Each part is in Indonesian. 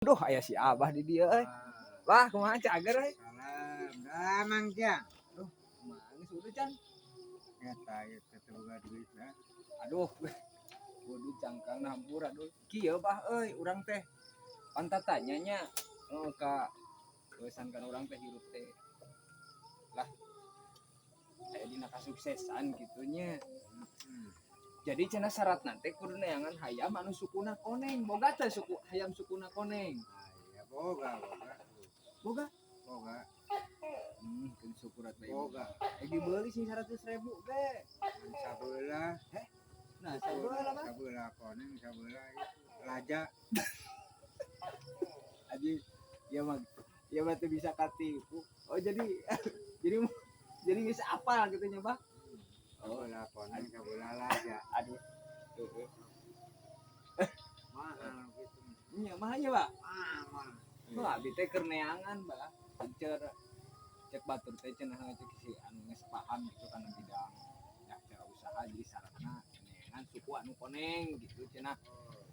Duh aya si Abah di dieu euy. Wah kumaha cager euy? Salam, dah Mang Jang. Duh kumaha geus udah can? Eta ieu teh teu boga duit dah. Aduh kudu cangkang hampur aduh. Kieu Bah euy urang teh pantat tanya nya ka eueusan kan urang teh hirup teh. Lah aya dina kasuksesan kitu nya. Jadi cenah syarat nanti kudu neangan hayam anu sukuna koneng. Boga teh suku hayam sukuna koneng. Ya boga. Boga? Boga. Keun syukurat bae. Boga. Dibeuli sih 100.000 ge. Sabeula. Nah, sabeula Bang. Sabeula koneng, sabeula raja. Aji ya mah teu bisa katipu. Oh jadi jadi geus apal gitu nya, Bang. Sabeula koneng, sabeula raja. Aduh. Heeh. Mahal gitu. Nya mah nya, Pak. Mahal. Tuh abi teh keur neangan, Pak. Cek batur teh cenah cek si anu geus paham gitu kana bidang ya cara usaha jadi syaratna neangan suku anu koneng gitu cenah.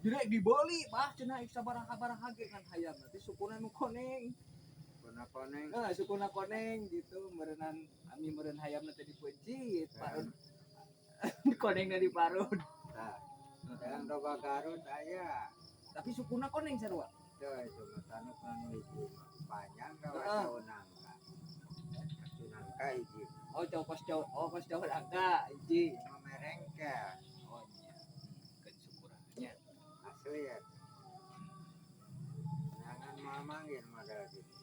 Jadi dibeli, Pak, cenah sabaraha-baraha ge kan hayam nanti sukuna nu koneng. Koneng. Sukuna koneng gitu meureunnan ami meureun hayamna teh dipeujit, parut. Konengna diparut. Tah. Yang doga Garut aya. Tapi sukuna koneng sarua. Teu itu mah tanuk anu hiji panjang ka Heeh. cau nangka. Cau nangka hiji. Kos cowok angka hiji. Cuma merengkel. Oh nya. Keun syukurannya. Asli ya. Jangan mamangin modal gitu.